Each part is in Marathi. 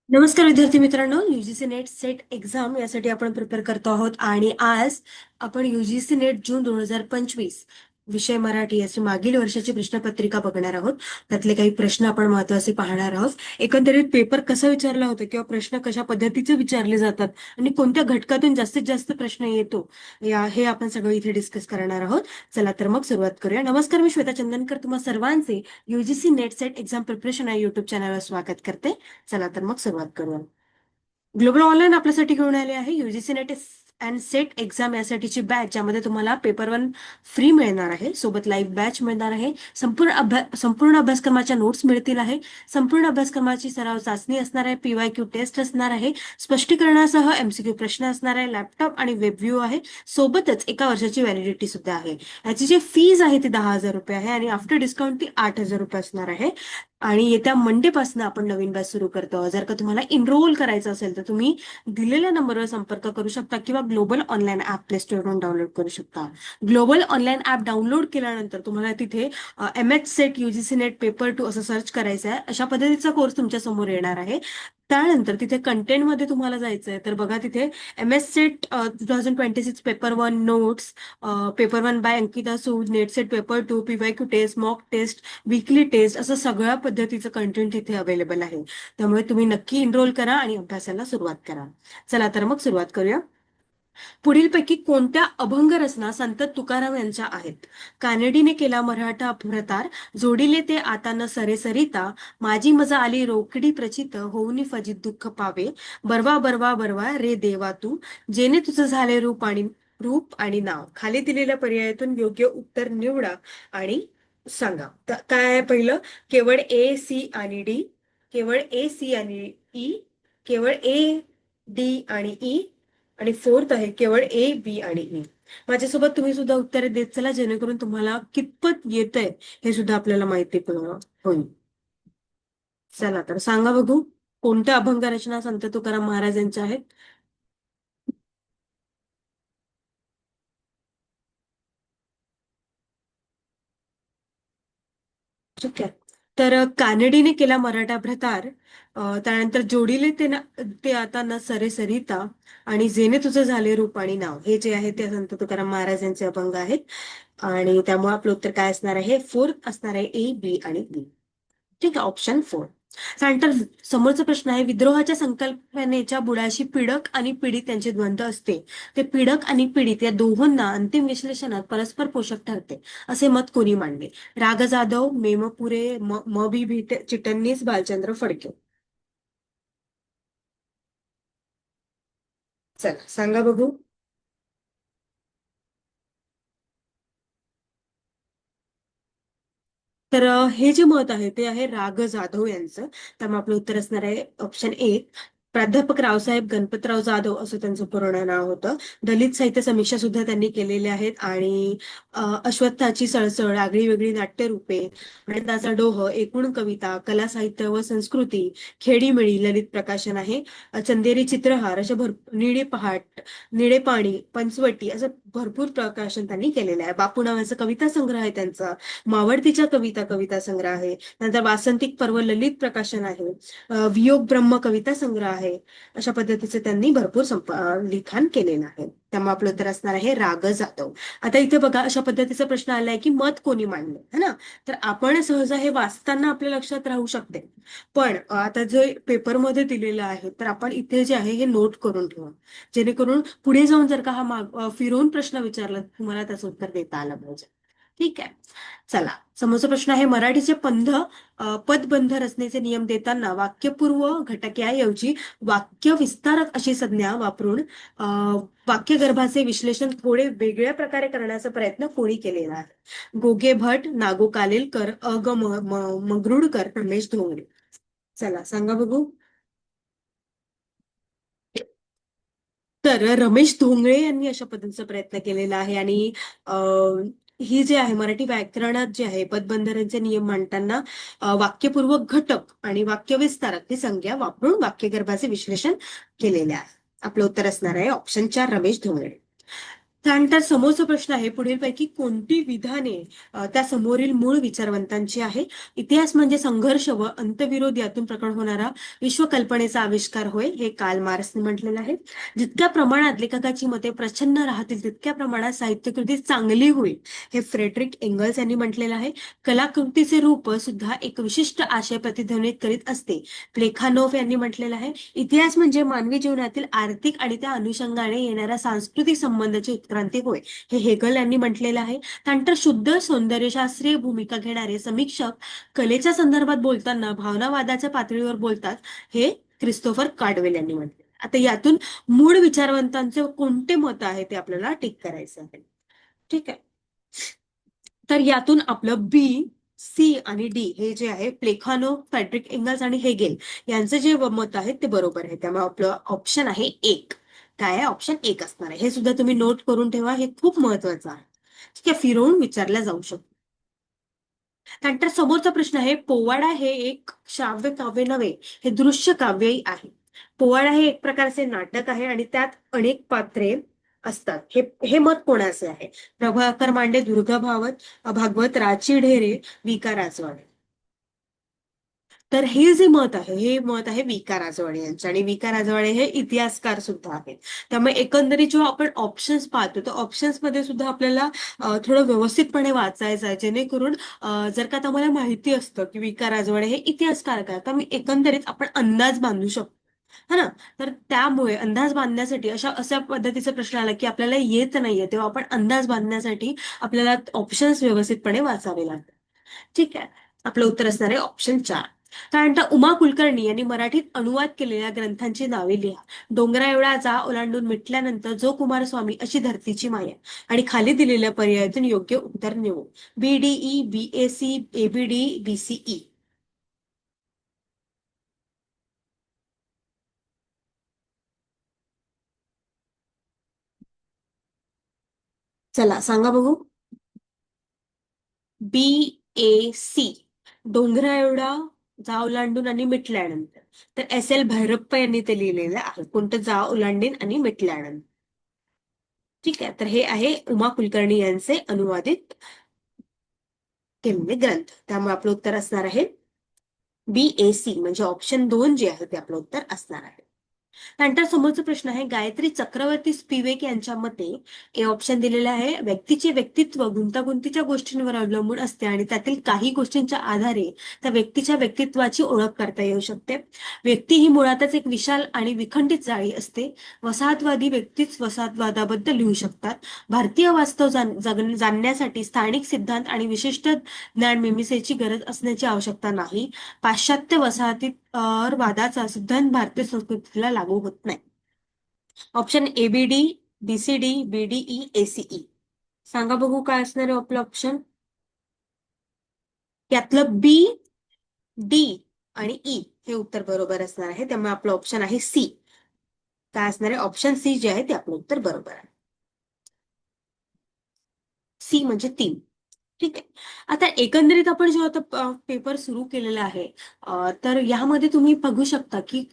नमस्कार विद्यार्थी मित्रांनो, यूजीसी नेट सेट एक्झाम यासाठी आपण प्रिपेअर करतो आहोत आणि आज आपण यूजीसी नेट जून 2025 विषय मराठी याची मागील वर्षाची प्रश्नपत्रिका बघणार आहोत. त्यातले काही प्रश्न आपण महत्वाचे पाहणार आहोत. एकंदरीत पेपर कसा विचारला होता किंवा प्रश्न कशा पद्धतीचे विचारले जातात आणि कोणत्या घटकातून जास्तीत जास्त प्रश्न येतो हे आपण सगळं इथे डिस्कस करणार आहोत. चला तर मग सुरुवात करूया. नमस्कार, मी श्वेता चंदनकर तुम्हा सर्वांचे UGC net set exam preparation या युट्यूब चॅनलवर स्वागत करते. चला तर मग सुरुवात करूया. ग्लोबल ऑनलाईन आपल्यासाठी घेऊन आले आहे UGC net and set exam यासाठीची बॅच, ज्यामध्ये तुम्हाला पेपर 1 फ्री मिळणार आहे, सोबत लाईव्ह बॅच मिळणार आहे, संपूर्ण अभ्यासक्रमाच्या नोट्स मिळतील आहे, संपूर्ण अभ्यासक्रमाची सराव चाचणी असणार आहे, पीवायक्यू टेस्ट असणार आहे, स्पष्टीकरणासह एमसीक्यू प्रश्न असणार आहे, लॅपटॉप आणि वेब व्ह्यू आहे, सोबतच एका वर्षाची व्हॅलिडिटी सुद्धा आहे. याची जी फीज आहे ती 10,000 रुपये आहे आणि आफ्टर डिस्काउंट ती 8,000 रुपये असणार आहे. आणि येत्या मंडे पासून आपण नवीन बॅच सुरू करतो. जर का तुम्हाला इनरोल करायचं असेल तर तुम्ही दिलेल्या नंबरवर संपर्क करू शकता किंवा ग्लोबल ऑनलाईन ऍप प्ले स्टोअरवरून डाउनलोड करू शकता. ग्लोबल ऑनलाईन ऍप डाउनलोड केल्यानंतर तुम्हाला तिथे MH SET UGC NET paper 2 असं सर्च करायचं आहे. अशा पद्धतीचा कोर्स तुमच्या समोर येणार आहे. त्यानंतर तिथे कंटेंटमध्ये तुम्हाला जायचं आहे, तर बघा तिथे MS SET 2026 paper 1 notes, paper 1 by Ankita Sood, NET SET paper 2, PYQ test, mock test, weekly test, असं सगळ्या पद्धतीचं कंटेंट तिथे अवेलेबल आहे. त्यामुळे तुम्ही नक्की एनरोल करा आणि अभ्यासाला सुरुवात करा. चला तर मग सुरुवात करूया. पुढीलपैकी कोणत्या अभंग रचना संत तुकाराम यांच्या आहेत? कानडीने केला मराठा अपभ्रतार, जोडिले ते आता न सरे सरिता, माझी मजा आली रोकडी प्रचित, होऊनी फजित दुःख पावे, बरवा बरवा बरवा रे देवा तू, जेने तुझं झाले रूप आणि नाव. खाली दिलेल्या पर्यायातून योग्य उत्तर निवडा आणि सांगा. काय आहे पहिलं? केवळ ए, सी आणि डी, केवळ ए, सी आणि ई, केवळ ए, डी आणि ई, आणि फोर्थ आहे केवळ ए, बी आणि ई. माझ्यासोबत तुम्ही सुद्धा उत्तरे देत चला, जेणेकरून तुम्हाला कितपत येतंय हे सुद्धा आपल्याला माहिती होईल. चला तर सांगा बघू, कोणत्या अभंग रचना संत तुकाराम महाराज यांच्या आहेत? ठीक आहे. तर कानडीने केला मराठा भ्रतार, त्यानंतर जोडीले ते आता न सरे सरिता, आणि जेने तुझं झाले रूप आणि नाव, हे जे आहे ते संत तुकाराम महाराज यांचे अभंग आहेत. आणि त्यामुळे आपलं उत्तर काय असणार आहे? फोर्थ असणार आहे, ए, बी आणि बी. ठीक आहे, ऑप्शन 4. त्यानंतर समोरचा प्रश्न आहे, विद्रोहाच्या संकल्पनेच्या बुडाशी पीडक आणि पीडित यांचे द्वंद्व असते. ते पीडक आणि पीडित या दोहोंना अंतिम विश्लेषणात परस्पर पोषक ठरते असे मत कोणी मांडले? राग जाधव, मेमपुरे, म बी चिटणीस, भालचंद्र फडके. चला सांगा बघू. तर हे जे मत आहे ते आहे राग जाधव यांचं. त्यामुळे आपलं उत्तर असणार आहे ऑप्शन ए. प्राध्यापक रावसाहेब गणपतराव जाधव असं त्यांचं पूर्ण नाव होतं. दलित साहित्य समीक्षा सुद्धा त्यांनी केलेले आहेत. आणि अश्वत्थाची सळसळ, आगळी वेगळी नाट्यरूपे, गणिताचा डोह, एकूण कविता, कला साहित्य व संस्कृती, खेडीमेळी ललित प्रकाशन आहे. चंदेरी चित्रहार, अशा भरपूर, निळे पहाट, निळे पाणी, पंचवटी, असं भरपूर प्रकाशन त्यांनी केलेलं आहे. बापू नावाचा कविता संग्रह आहे त्यांचा. मावळतीच्या कविता कविता संग्रह आहे. नंतर वासंतिक पर्व ललित प्रकाशन आहे. वियोग ब्रह्म कविता संग्रह आहे. अशा पद्धतीचे त्यांनी भरपूर लिखाण केलेलं आहे. त्यामुळे आपलं उत्तर असणार आहे राग जाधव. आता इथे बघा, अशा पद्धतीचा प्रश्न आलाय की मत कोणी मांडलं, है ना? तर आपण सहसा हे वाचताना आपल्या लक्षात राहू शकते, पण आता जे पेपरमध्ये दिलेलं आहे तर आपण इथे जे आहे हे नोट करून ठेवा, जेणेकरून पुढे जाऊन जर का हा फिरवून प्रश्न विचारला तुम्हाला त्याचं उत्तर देता आलं पाहिजे. ठीक आहे. चला, समोरचा प्रश्न आहे, मराठीचे पदबंध रचनेचे नियम देताना वाक्यपूर्व घटकाऐवजी वाक्य विस्तारक अशी संज्ञा वापरून वाक्यगर्भाचे विश्लेषण थोडे वेगळ्या प्रकारे करण्याचा प्रयत्न कोणी केलेला आहे? गोगे भट, नागो कालेलकर, मगरुडकर, रमेश धोंगडे. चला सांगा बघू. तर रमेश धोंगळे यांनी अशा पद्धतीचा प्रयत्न केलेला आहे. आणि ही जे आहे मराठी व्याकरणात जे आहे पदबंधाऱ्यांचे नियम मांडताना वाक्यपूर्वक घटक आणि वाक्यविस्तारक ही संज्ञा वापरून वाक्यगर्भाचे विश्लेषण केलेले आहे. आपलं उत्तर असणार आहे ऑप्शन 4, रमेश धोंगळे. त्यानंतर समोरचा प्रश्न आहे, पुढीलपैकी कोणती विधाने त्या समोरील मूळ विचारवंतांची आहे? इतिहास म्हणजे संघर्ष व अंतविरोध यातून प्रकट होणारा विश्वकल्पनेचा आविष्कार होय, हे कार्ल मार्क्सने म्हटलेलं आहे. जितक्या प्रमाणात लेखकाची मते प्रच्छन्न राहतील तितक्या प्रमाणात साहित्यकृती चांगली होईल, हे फ्रेडरिक एंगल्स यांनी म्हटलेलं आहे. कलाकृतीचे रूप सुद्धा एक विशिष्ट आशय प्रतिध्वनित करीत असते, प्लेखानोफ यांनी म्हटलेलं आहे. इतिहास म्हणजे मानवी जीवनातील आर्थिक आणि त्या अनुषंगाने येणाऱ्या सांस्कृतिक संबंधाची उत्क्रांती होय, हे हेगल यांनी म्हटलेलं आहे. त्यानंतर शुद्ध सौंदर्यशास्त्रीय भूमिका घेणारे समीक्षक कलेच्या संदर्भात बोलताना भावनावादाच्या पातळीवर बोलतात, हे क्रिस्तोफर कार्डवेल यांनी म्हटले. आता यातून मूळ विचारवंतांचे कोणते मत आहे ते आपल्याला टिक करायचं आहे. ठीक आहे, तर यातून आपलं बी, सी आणि डी हे जे आहे प्लेखानो, फ्रेडरिक एंगल्स आणि हेगेल यांचं जे मत आहे ते बरोबर आहे. त्यामुळे आपलं ऑप्शन आहे एक. काय आहे? ऑप्शन एक असणार आहे. हे सुद्धा तुम्ही नोट करून ठेवा, हे खूप महत्वाचं आहे. ठीक आहे, फिरवून विचारल्या जाऊ शकतो. त्यानंतर समोरचा प्रश्न आहे, पोवाडा हे एक श्राव्य काव्य नव्हे, हे दृश्य काव्यही आहे. पोवाडा हे एक प्रकारचे नाटक आहे आणि त्यात अनेक पात्रे असतात. हे मत कोणाचे आहे? प्रभाकर मांडे, दुर्गा भागवत, राची ढेरे, विका राजवाडे. तर हे जे मत आहे, हे मत आहे विका राजवाडे यांचे, आणि विका राजवाडे हे इतिहासकार सुद्धा आहेत. त्यामुळे एकंदरीत जेव्हा आपण ऑप्शन्स पाहतो तर ऑप्शन्स मध्ये सुद्धा आपल्याला थोडं व्यवस्थितपणे वाचायचं आहे, जेणेकरून जर का तुम्हाला माहिती असतं की विका राजवाडे हे इतिहासकार काय, तर मी एकंदरीत आपण अंदाज बांधू शकतो. है ना? तर त्यामुळे अंदाज बांधण्यासाठी अशा पद्धतीचा प्रश्न आला की आपल्याला येत नाहीये, तेव्हा आपण अंदाज बांधण्यासाठी आपल्याला ऑप्शन्स व्यवस्थितपणे वाचावे लागतात. ठीक आहे, आपलं उत्तर असणार आहे ऑप्शन 4. त्यानंतर उमा कुलकर्णी यांनी मराठीत अनुवाद केलेल्या ग्रंथांची नावे लिहा. डोंगरा एवढा जा ओलांडून मिटल्यानंतर जो कुमारस्वामी अशी धरतीची माया, आणि खाली दिलेल्या पर्यायातून योग्य उत्तर निवड. BDE, BAC, ABD, BCE. चला सांगा बघू. बी, ए, सी, डोंगरा एवढा जा ओलांडून आणि मिटल्यानंतर. तर एस एल भैरप्पा यांनी ते लिहिलेलं आहे. कोणतं? जा ओलांडीन आणि मिटल्यानंतर. ठीक आहे, तर हे आहे उमा कुलकर्णी यांचे अनुवादित केलेले ग्रंथ. त्यामुळे आपलं उत्तर असणार आहे BAC, म्हणजे ऑप्शन 2 जे आहे ते आपलं उत्तर असणार आहे. त्यानंतर समोरचा प्रश्न आहे, गायत्री चक्रवर्ती स्पिवेक यांच्या मते ए ऑप्शन दिलेलं आहे, व्यक्तीचे व्यक्तित्व गुंतागुंतीच्या गोष्टींवर अवलंबून असते आणि त्यातील काही गोष्टींच्या आधारे त्या व्यक्तीच्या व्यक्तित्वाची ओळख करता येऊ शकते. व्यक्ती ही मुळातच एक विशाल आणि विखंडित जाळी असते. वसाहतवादी व्यक्तीच वसाहतवादाबद्दल लिहू शकतात. भारतीय वास्तव जाणण्यासाठी स्थानिक सिद्धांत आणि विशिष्ट ज्ञान मीमांसेची गरज असण्याची आवश्यकता नाही. पाश्चात्य वसाहतीत वादाचा सिद्धांत भारतीय संस्कृतीला लागू होत नाही. Option ABD, BCD, BDE, ACE. सांगा बघू काय असणार आहे आपलं ऑप्शन. यातलं बी, डी आणि ई हे उत्तर बरोबर असणार आहे. त्यामुळे आपलं ऑप्शन आहे सी. काय असणार आहे? ऑप्शन सी जे आहे ते आपलं उत्तर बरोबर आहे. सी म्हणजे 3. ठीक आहे, आता एकंदरीत आपण जेव्हा आता पेपर सुरू केलेला आहे, तर यामध्ये तुम्ही बघू शकता की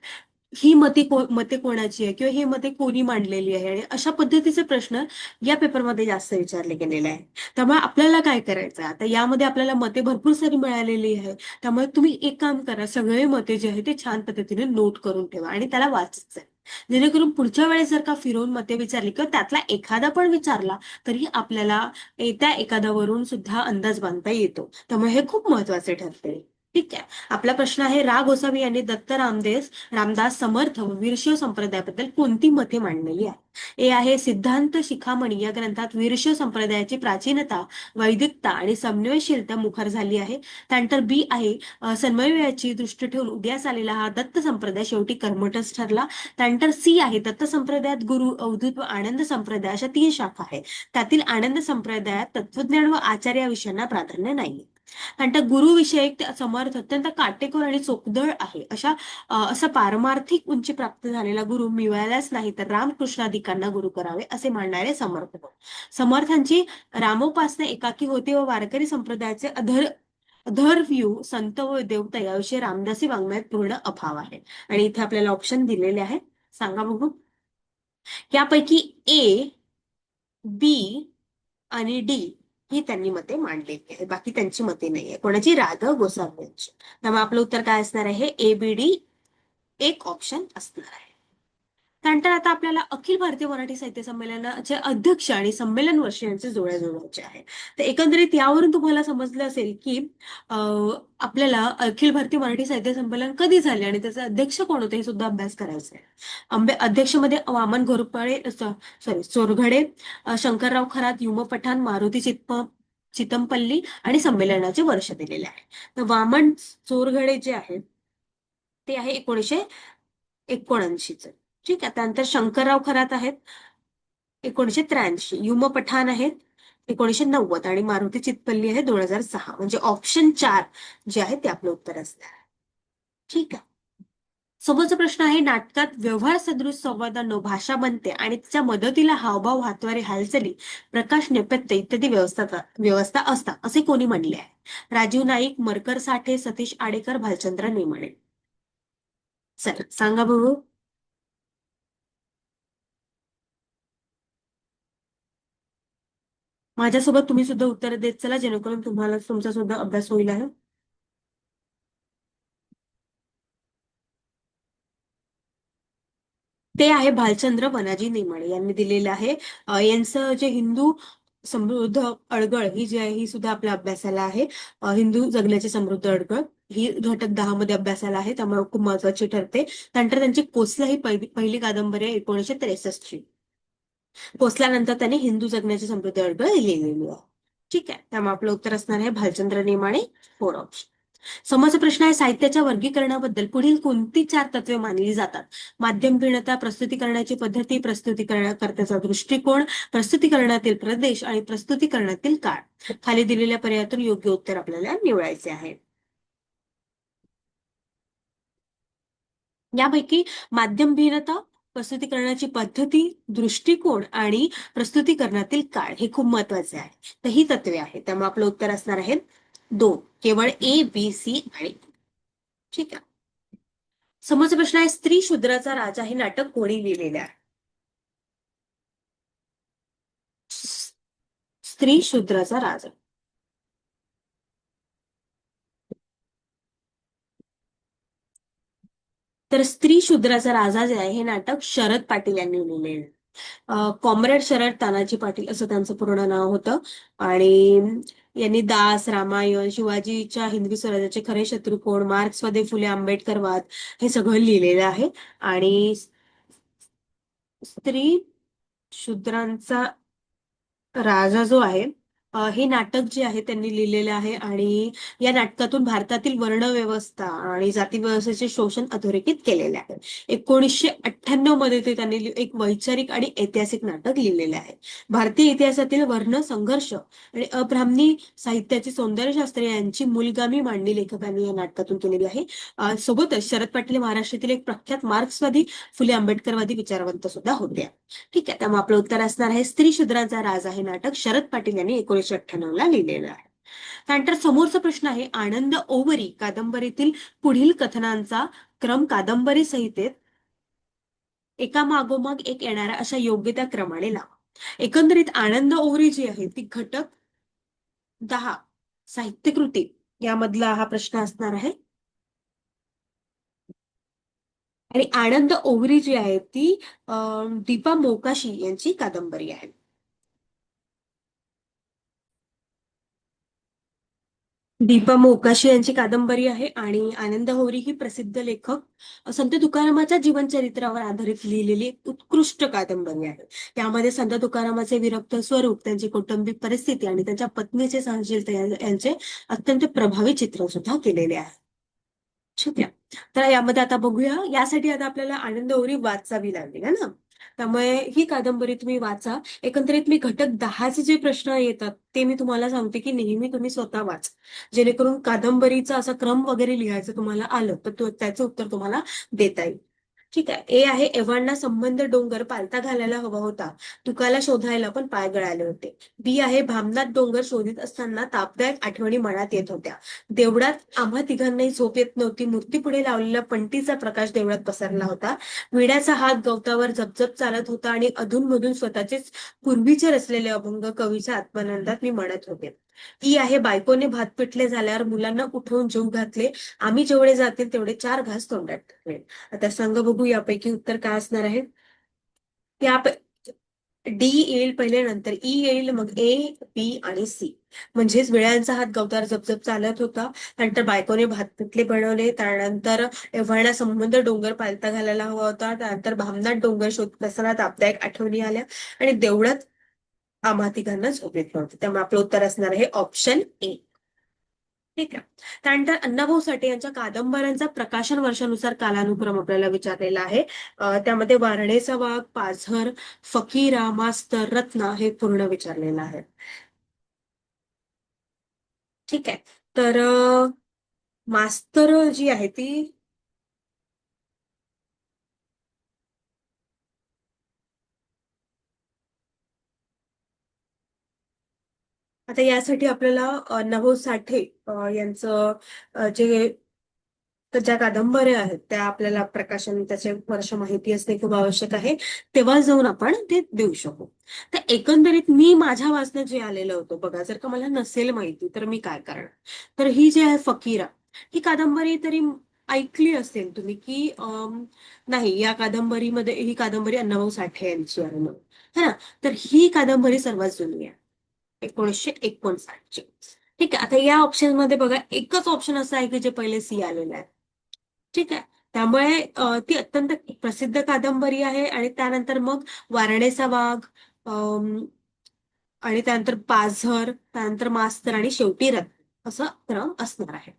ही मते कोणाची आहे किंवा ही मते कोणी मांडलेली आहे, आणि अशा पद्धतीचे प्रश्न या पेपरमध्ये जास्त विचारले गेलेले आहे. त्यामुळे आपल्याला काय करायचं आहे, आता यामध्ये आपल्याला मते भरपूर सारी मिळालेली आहे. त्यामुळे तुम्ही एक काम करा, सगळे मते जे आहे ते छान पद्धतीने नोट करून ठेवा आणि त्याला वाचायचं आहे, जेणेकरून पुढच्या वेळेस जर का फिरवून मते विचारली किंवा त्यातला एखादा पण विचारला तरी आपल्याला त्या एखाद्यावरून सुद्धा अंदाज बांधता येतो. त्यामुळे हे खूप महत्वाचे ठरते. ठीक आहे, आपला प्रश्न आहे, रा गोसावी यांनी दत्त रामदास समर्थ व वीरशैव संप्रदायाबद्दल कोणती मते मांडलेली आहे? ए आहे सिद्धांत शिखामणी या ग्रंथात वीरशैव संप्रदायाची प्राचीनता, वैदिकता आणि समन्वयशीलता मुखर झाली आहे. त्यानंतर बी आहे, समन्वयाची दृष्टी ठेवून उदयास आलेला हा दत्त संप्रदाय शेवटी कर्मठच ठरला. त्यानंतर सी आहे, दत्त संप्रदायात गुरु, अवधूत व आनंद संप्रदाय अशा 3 शाखा आहेत. त्यातील आनंद संप्रदायात तत्वज्ञान व आचार्य या विषयांना प्राधान्य नाही. त्यानंतर गुरुविषयक समर्थ अत्यंत काटेकोर आणि चोखदळ आहे. असं पारमार्थिक उंची प्राप्त झालेला गुरु मिळालाच नाही तर रामकृष्णादिकांना गुरु करावे असे मानणारे समर्थ. समर्थांची रामोपासना एकाकी होते व वारकरी संप्रदायाचे अधर्व्यू संत व देवता याविषयी रामदासी वाङ्मयात पूर्ण अभाव आहे. आणि इथे आपल्याला ऑप्शन दिलेले आहे, सांगा बघू. यापैकी ए, बी आणि डी ही त्यांनी मते मांडलेली आहे. बाकी त्यांची मते नाहीये. कोणाची? राघव गोसावी यांची. त्यामुळे आपलं उत्तर काय असणार आहे? ए बी डी एक ऑप्शन असणार आहे. त्यानंतर आता आपल्याला अखिल भारतीय मराठी साहित्य संमेलनाचे अध्यक्ष आणि संमेलन वर्ष यांचे जोड्या जुळवायचे आहे. तर एकंदरीत यावरून तुम्हाला समजलं असेल की आपल्याला अखिल भारतीय मराठी साहित्य संमेलन कधी झाले आणि त्याचे अध्यक्ष कोण होते हे सुद्धा अभ्यास करायचा आहे. अध्यक्षमध्ये वामन घोरपडे, सॉरी चोरघडे, शंकरराव खरात, युम पठाण, मारुती चितमपल्ली आणि संमेलनाचे वर्ष दिलेले आहे. तर वामन चोरघडे जे आहेत ते आहे 1979. ठीक आहे. त्यानंतर शंकरराव खरात आहेत 1983, युम पठाण आहेत 1990 आणि मारुती चितपल्ली आहे 2006. म्हणजे ऑप्शन 4 जे आहे ते आपलं उत्तर असणार आहे. ठीक आहे. समोरचा प्रश्न आहे, नाटकात व्यवहार सदृश संवादांनो भाषा बनते आणि तिच्या मदतीला हावभाव, हातवारे, हालचाली, प्रकाश, नेपथ्य इत्यादी व्यवस्था असतात असे कोणी म्हणले आहे? राजीव नाईक, मरकर साठे, सतीश आडेकर, भालचंद्र नेमाडे. चला सांगा बघू. माझ्यासोबत तुम्ही सुद्धा उत्तर देत चला, जेणेकरून तुम्हाला तुमचा सुद्धा अभ्यास होईल आहे. ते आहे भालचंद्र वनाजी नेमाडे यांनी दिलेलं आहे. यांचं जे हिंदू समृद्ध अडगळ ही जी आहे ही सुद्धा आपल्या अभ्यासाला आहे. हिंदू जगण्याचे समृद्ध अडगळ ही घटक 10 मध्ये अभ्यासाला आहे, त्यामुळे खूप महत्वाची ठरते. त्यानंतर त्यांची कोसला ही पहिली कादंबरी आहे 1963 ची. कोसल्यानंतर त्यांनी हिंदू जगण्याची समृद्ध अडगळ लिहिलेली आहे. ठीक आहे. त्यामुळे आपलं उत्तर असणार आहे भालचंद्र नेमाडे, 4 ऑप्शन. समोरचा प्रश्न आहे, साहित्याच्या वर्गीकरणाबद्दल पुढील कोणती 4 तत्वे मानली जातात? माध्यम भिन्नता, प्रस्तुतीकरणाची पद्धती, प्रस्तुतीकरणाकर्त्याचा दृष्टिकोन, प्रस्तुतीकरणातील प्रदेश आणि प्रस्तुतीकरणातील काळ. खाली दिलेल्या पर्यायातून योग्य उत्तर आपल्याला निवडायचे आहे. यापैकी माध्यम भिन्नता, प्रस्तुतीकरणाची पद्धती, दृष्टिकोन आणि प्रस्तुतीकरणातील काळ हे खूप महत्वाचे आहे. तर ही तत्वे आहेत. त्यामुळे आपलं उत्तर असणार आहे 2. केवळ ए, बी, सी आणि D. ठीक आहे. समोरचा प्रश्न आहे, स्त्री शूद्राचा राजा हे नाटक कोणी लिहिलेले आहे? स्त्री शूद्राचा राजा. तर स्त्री शूद्राचा राजा जे आहे हे नाटक शरद पाटील यांनी लिहिलेलं आहे. कॉम्रेड शरद तानाजी पाटील असं त्यांचं पूर्ण नाव होतं. आणि यांनी दास, रामायण, शिवाजीच्या हिंदवी स्वराज्याचे खरे शत्रू कोण, मार्क्सवादी, फुले आंबेडकरवाद हे सगळं लिहिलेलं आहे. आणि स्त्री शूद्रांचा राजा जो आहे हे नाटक जे आहे त्यांनी लिहिलेलं आहे. आणि या नाटकातून भारतातील वर्णव्यवस्था आणि जाती व्यवस्थेचे शोषण अधोरेखित केलेले आहे. 1998 मध्ये ते त्यांनी एक वैचारिक आणि ऐतिहासिक नाटक लिहिलेले आहे. भारतीय इतिहासातील वर्ण संघर्ष आणि अब्राह्मणी साहित्याची सौंदर्यशास्त्र यांची मूलगामी मांडणी लेखकांनी या नाटकातून केलेली आहे. सोबतच शरद पाटील महाराष्ट्रातील एक प्रख्यात मार्क्सवादी, फुले आंबेडकरवादी विचारवंत सुद्धा होते. ठीक आहे. त्यामुळे आपलं उत्तर असणार आहे स्त्री शूद्रांचा राजा हे नाटक शरद पाटील यांनी 1998 ला लिहिलेलं आहे. त्यानंतर समोरचा प्रश्न आहे, आनंद ओवरी कादंबरीतील पुढील कथनांचा क्रम कादंबरी संहितेत एका मागोमाग एक येणारा अशा योग्य त्या क्रमाने लावा. एकंदरीत आनंद ओवरी जी आहे ती घटक 10 साहित्यकृती यामधला हा प्रश्न असणार आहे. आणि आनंद ओवरी जी आहे ती दीपा मोकाशी यांची कादंबरी आहे. दीपा मोकाशी यांची कादंबरी आहे. आणि आनंद होरी ही प्रसिद्ध लेखक संत तुकारामाच्या जीवनचरित्रावर आधारित लिहिलेली एक उत्कृष्ट कादंबरी आहे. त्यामध्ये संत तुकारामाचे विरक्त स्वरूप, त्यांची कौटुंबिक परिस्थिती आणि त्यांच्या पत्नीचे सहनशीलता यांचे अत्यंत प्रभावी चित्र सुद्धा केलेले आहे. ठीक आहे. तर यामध्ये आता बघूया, यासाठी आता आपल्याला आनंद ओरी वाचावी लागेल है ना. त्यामुळे ही कादंबरी तुम्ही वाचा. एकंदरीत मी घटक 10चे जे प्रश्न येतात ते मी तुम्हाला सांगते की नेहमी तुम्ही स्वतः वाच, जेणेकरून कादंबरीचा असा क्रम वगैरे लिहायचं तुम्हाला आलं तर त्याचं उत्तर तुम्हाला देता येईल. ठीक आहे. ए आहे, एव्हाना संबंध डोंगर पालथा घालायला हवा होता, तुकाला शोधायला पण पाय गळाले होते. बी आहे, भामनाथ डोंगर शोधित असताना तापदायक आठवणी मनात येत होत्या. देवळात आम्हा तिघांनाही झोप येत नव्हती. मूर्तीपुढे लावलेला पंटीचा प्रकाश देवळात पसरला होता. विड्याचा हात गवतावर जपजप चालत होता आणि अधूनमधून स्वतःचेच पूर्वीचे रचलेले अभंग कवीच्या आत्मानंदात मी म्हणत होते. ई आहे, बायकोने भात पिठले झाल्यावर मुलांना उठवून जेवू घातले. आम्ही जेवढे जातील तेवढे 4 घास तोंडात टाकले. आता सांगा बघू यापैकी उत्तर काय असणार आहे. या डी येईल पहिले, नंतर ई येईल, मग ए, बी आणि सी. म्हणजेच विळ्यांचा हात गवतावर जपजप चालत होता, त्यानंतर बायकोने भात पिठले बनवले, त्यानंतर एव्हाना संबंध डोंगर पालथा घालायला हवा होता, त्यानंतर भामनाथ डोंगर शोधत असताना तापदायक आठवणी आल्या आणि देवळात आम्हा तिघांना झोप येत नव्हती. त्यामुळे आपलं उत्तर असणार आहे ऑप्शन ए. ठीक आहे. त्यानंतर अण्णाभाऊ साठे यांच्या कादंबऱ्यांचा प्रकाशन वर्षानुसार कालानुक्रम आपल्याला विचारलेला आहे. त्यामध्ये वारणेचा वाघ, पाझर, फकीरा, मास्तर, रत्ना हे पूर्ण विचारलेलं आहे. ठीक आहे. तर मास्तर जी आहे ती, आता यासाठी आपल्याला अण्णाभाऊ साठे यांचं जे तर ज्या कादंबऱ्या आहेत त्या आपल्याला प्रकाशन त्याचे वर्ष माहिती असणे खूप आवश्यक आहे. तेव्हा जाऊन आपण ते देऊ शकू. तर एकंदरीत मी माझ्या वाचण्यात जे आलेलं होतं बघा, जर का मला नसेल माहिती तर मी काय करणार. तर ही जी आहे फकीरा, ही कादंबरी तरी ऐकली असेल तुम्ही की नाही, या कादंबरीमध्ये ही कादंबरी अण्णाभाऊ साठे यांची आहे म्हणून, है ना. तर ही कादंबरी सर्वात जुनी आहे, 1959 ची. ठीक आहे. आता या ऑप्शन मध्ये बघा, एकच ऑप्शन असं आहे की जे पहिले सी आलेलं आहे. ठीक आहे. त्यामुळे ती अत्यंत प्रसिद्ध कादंबरी आहे आणि त्यानंतर मग वारणेचा वाघ, अम, आणि त्यानंतर पाझर, त्यानंतर मास्तर आणि शेवटी रत्न असं क्रम असणार आहे.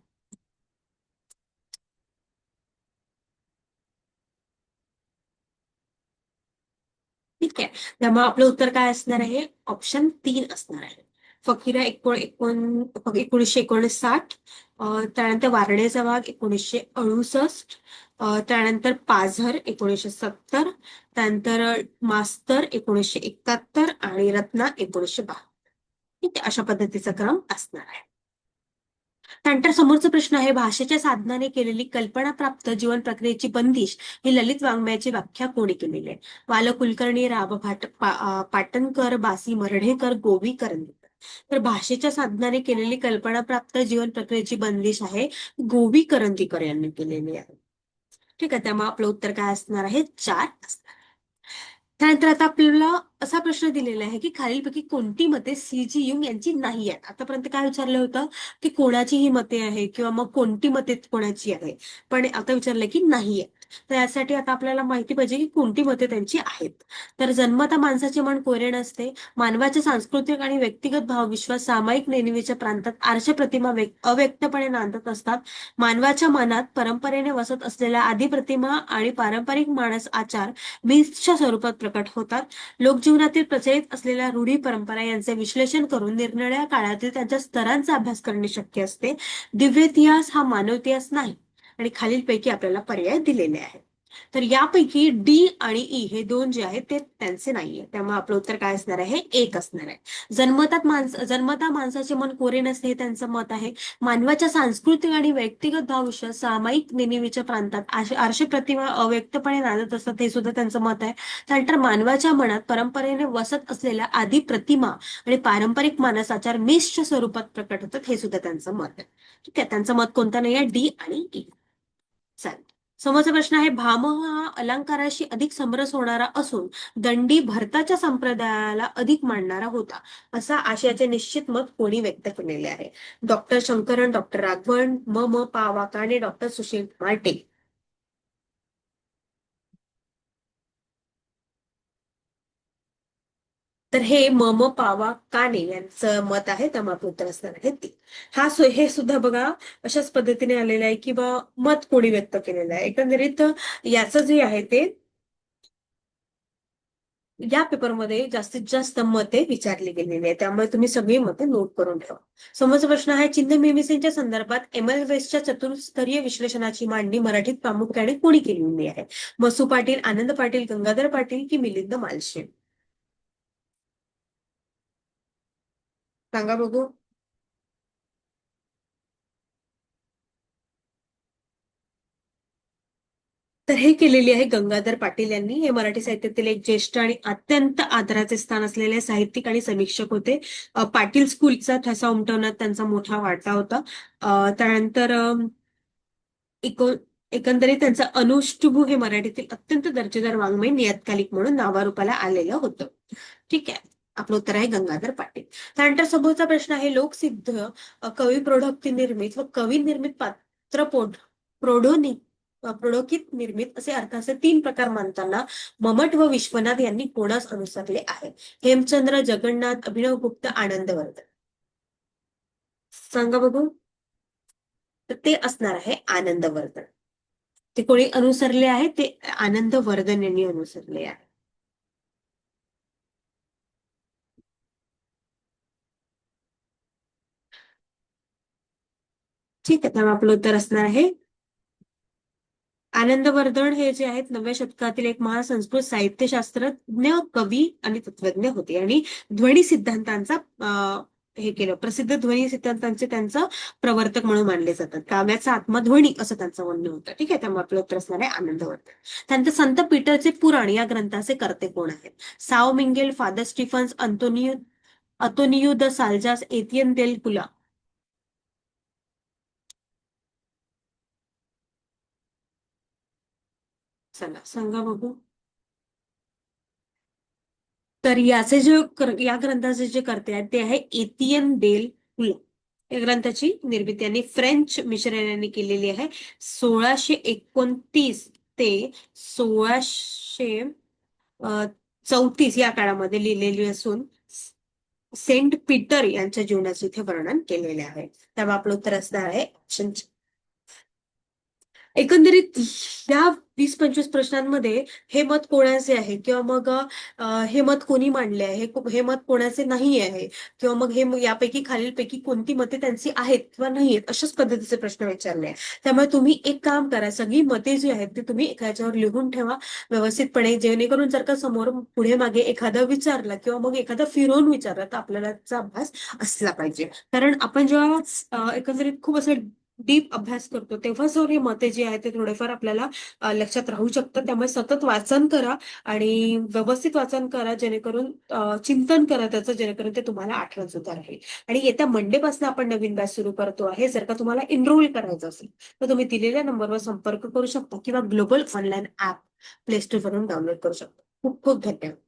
ठीक आहे. त्यामुळे आपलं उत्तर काय असणार आहे, ऑप्शन 3 असणार आहे. फकीरा 1959, त्यानंतर वारणेचा वाघ 1968, त्यानंतर पाझर 1970, त्यानंतर मास्तर 1971 आणि रत्ना 1972. ठीक आहे. अशा पद्धतीचा क्रम असणार आहे. त्यानंतर समोरचा प्रश्न आहे, भाषेच्या साधनाने केलेली कल्पनाप्राप्त जीवन प्रक्रियेची बंदिश ही ललित वाङ्मयाची व्याख्या कोणी केलेली आहे. वाल कुलकर्णी, पाटणकर, बासी मर्ढेकर, गोवी करंदीकर. तर भाषेच्या साधनाने केलेली कल्पनाप्राप्त जीवन प्रक्रियेची बंदिश आहे गोवी करंदीकर यांनी केलेली आहे. ठीक आहे. त्यामुळे आपलं उत्तर काय असणार आहे, 4 असणार. त्यानंतर आता आपल्याला असा प्रश्न दिलेला आहे की खालीलपैकी कोणती मते सी जी युंग यांची नाही आहेत. आतापर्यंत काय विचारलं होतं की कोणाची ही मते आहे किंवा मग कोणती मते कोणाची आहे, पण आता विचारलं की नाही आहे. तर यासाठी आता आपल्याला माहिती पाहिजे की कोणती मते त्यांची आहेत. तर जन्मता माणसाचे मन कोरे नसते, मानवाचे सांस्कृतिक आणि व्यक्तिगत भावविश्वास सामायिक नेणिवेच्या प्रांतात आर्ष प्रतिमा अव्यक्तपणे नांदत असतात. मानवाच्या मनात परंपरेने वसत असलेल्या आदी प्रतिमा आणि पारंपरिक मानस आचार मिथच्या स्वरूपात प्रकट होतात. लोकजीवनातील प्रचलित असलेल्या रूढी परंपरा यांचे विश्लेषण करून निरनिराळ्या काळातील त्यांच्या स्तरांचा अभ्यास करणे शक्य असते. दिव्य इतिहास हा मानव इतिहास नाही. आणि खालीलपैकी आपल्याला पर्याय दिलेले आहेत. तर यापैकी डी आणि ई हे दोन जे आहेत ते त्यांचे नाहीये. त्यामुळे आपलं उत्तर काय असणार आहे, एक असणार आहे. जन्मता माणसाचे मन कोरे नसते हे त्यांचं मत आहे. मानवाच्या सांस्कृतिक आणि व्यक्तिगत भावविश्वास सामायिक नेणिवेच्या प्रांतात आरशी प्रतिमा अव्यक्तपणे नांदत असतात हे सुद्धा त्यांचं मत आहे. त्यानंतर मानवाच्या मनात परंपरेने वसत असलेल्या आदी प्रतिमा आणि पारंपरिक मानसाचार मिसच्या स्वरूपात प्रकट होतात हे सुद्धा त्यांचं मत आहे. ठीक आहे. त्यांचं मत कोणतं नाही आहे, डी आणि ई. चालेल. समोरचा प्रश्न आहे, भाम हा अलंकाराशी अधिक समरस होणारा असून दंडी भरताच्या संप्रदायाला अधिक मांडणारा होता, असा आशयाचे निश्चित मत कोणी व्यक्त केलेले आहे. डॉक्टर शंकरन, डॉक्टर राघवन, म पा वाकाणे, डॉक्टर सुशील मार्टे. तर हे पावा काणे यांचं मत आहे. त्यामुळे आपलं उत्तर असणार आहे ते. हे सुद्धा बघा अशाच पद्धतीने आलेलं आहे किंवा मत कोणी व्यक्त केलेलं आहे. एकंदरीत याचं जे आहे ते या पेपरमध्ये जास्तीत जास्त मते विचारली गेलेली आहे, त्यामुळे तुम्ही सगळी मते नोट करून ठेवा. समोरचा प्रश्न आहे, चिन्ह मिमिसेंच्या संदर्भात एम एल वेस्टच्या चतुस्तरीय विश्लेषणाची मांडणी मराठीत प्रामुख्याने कोणी केलेली आहे? मसू पाटील, आनंद पाटील, गंगाधर पाटील की मिलिंद मालशे? सांगा बघू. तर हे केलेली आहे गंगाधर पाटील यांनी. हे मराठी साहित्यातील एक ज्येष्ठ आणि अत्यंत आदराचे स्थान असलेले साहित्यिक आणि समीक्षक होते. पाटील स्कूलचा ठसा उमटवण्यात त्यांचा मोठा वाटा होता. त्यानंतर इको एकंदरीत त्यांचं अनुष्टुभ हे मराठीतील अत्यंत दर्जेदार वाङ्मय नियतकालिक म्हणून नावारूपाला आलेलं होतं. ठीक आहे. आपलं उत्तर आहे गंगाधर पाटील. त्यानंतर समोरचा प्रश्न आहे, लोकसिद्ध कवी प्रौढोक्ती निर्मित व कवी निर्मित पात्र प्रोढोकित निर्मित असे अर्थाचे 3 प्रकार मानताना ममट व विश्वनाथ यांनी कोणास अनुसरले आहे? हेमचंद्र, जगन्नाथ, अभिनव गुप्त, आनंदवर्धन. सांगा बघू. तर ते असणार आहे आनंदवर्धन. ते कोणी अनुसरले आहे? ते आनंदवर्धन यांनी अनुसरले आहे. ठीक आहे. त्यामुळे आपलं उत्तर असणार आहे आनंदवर्धन. हे जे आहेत 9व्या शतकातील एक महान संस्कृत साहित्यशास्त्रज्ञ, कवी आणि तत्वज्ञ होते आणि ध्वनी सिद्धांतांचा हे केलं. प्रसिद्ध ध्वनी सिद्धांतांचे त्यांचं प्रवर्तक म्हणून मानले जातात. काव्याचा आत्मध्वनी असं त्यांचं म्हणणं होतं. ठीक आहे. त्यामुळे आपलं उत्तर असणार आहे आनंदवर्धन. त्यानंतर संत पीटरचे पुराण या ग्रंथाचे कर्ते कोण आहेत? साव मिंगेल, फादर स्टीफन्स, अतोनियो द साल्जास, एथियन देल कुला. चला सांगा बघू. तर याचे जे या ग्रंथाचे जे कर्ते आहेत ते आहे एथियन देल कुला. या ग्रंथाची निर्मिती यांनी फ्रेंच मिशनऱ्यांनी केलेली आहे. 1629 ते 1634 या काळामध्ये लिहिलेली असून सेंट पीटर यांच्या जीवनाचे इथे वर्णन केलेले आहे. त्यामुळे आपलं उत्तर असणार आहे ऑप्शन. एकंदरीत या 20-25 प्रश्नांमध्ये हे मत कोणाचे आहे किंवा मग हे मत कोणी मांडले आहे, हे मत कोणाचे नाही आहे किंवा मग हे यापैकी खालीलपैकी कोणती मते त्यांची आहेत किंवा नाही आहेत, अशाच पद्धतीचे प्रश्न विचारले आहे. त्यामुळे तुम्ही एक काम करा, सगळी मते जी आहेत ती तुम्ही एका याच्यावर लिहून ठेवा व्यवस्थितपणे, जेणेकरून जर का समोर पुढे मागे एखादा विचारला किंवा मग एखादा फिरवून विचारला तर आपल्याला त्याचा अभ्यास असला पाहिजे. कारण आपण जेव्हा एकंदरीत खूप असं डीप अभ्यास करतो तेव्हा जर हे मते जे आहेत ते थोडेफार आपल्याला लक्षात राहू शकतं. त्यामुळे सतत वाचन करा आणि व्यवस्थित वाचन करा, जेणेकरून चिंतन करा त्याचं, जेणेकरून ते तुम्हाला आठवत सुद्धा राहील. आणि येत्या मंडे पासून आपण नवीन बॅच सुरू करतो आहे. जर का तुम्हाला एनरोल करायचं असेल तर तुम्ही दिलेल्या नंबरवर संपर्क करू शकता किंवा global online app play store वरून डाउनलोड करू शकता. खूप खूप धन्यवाद.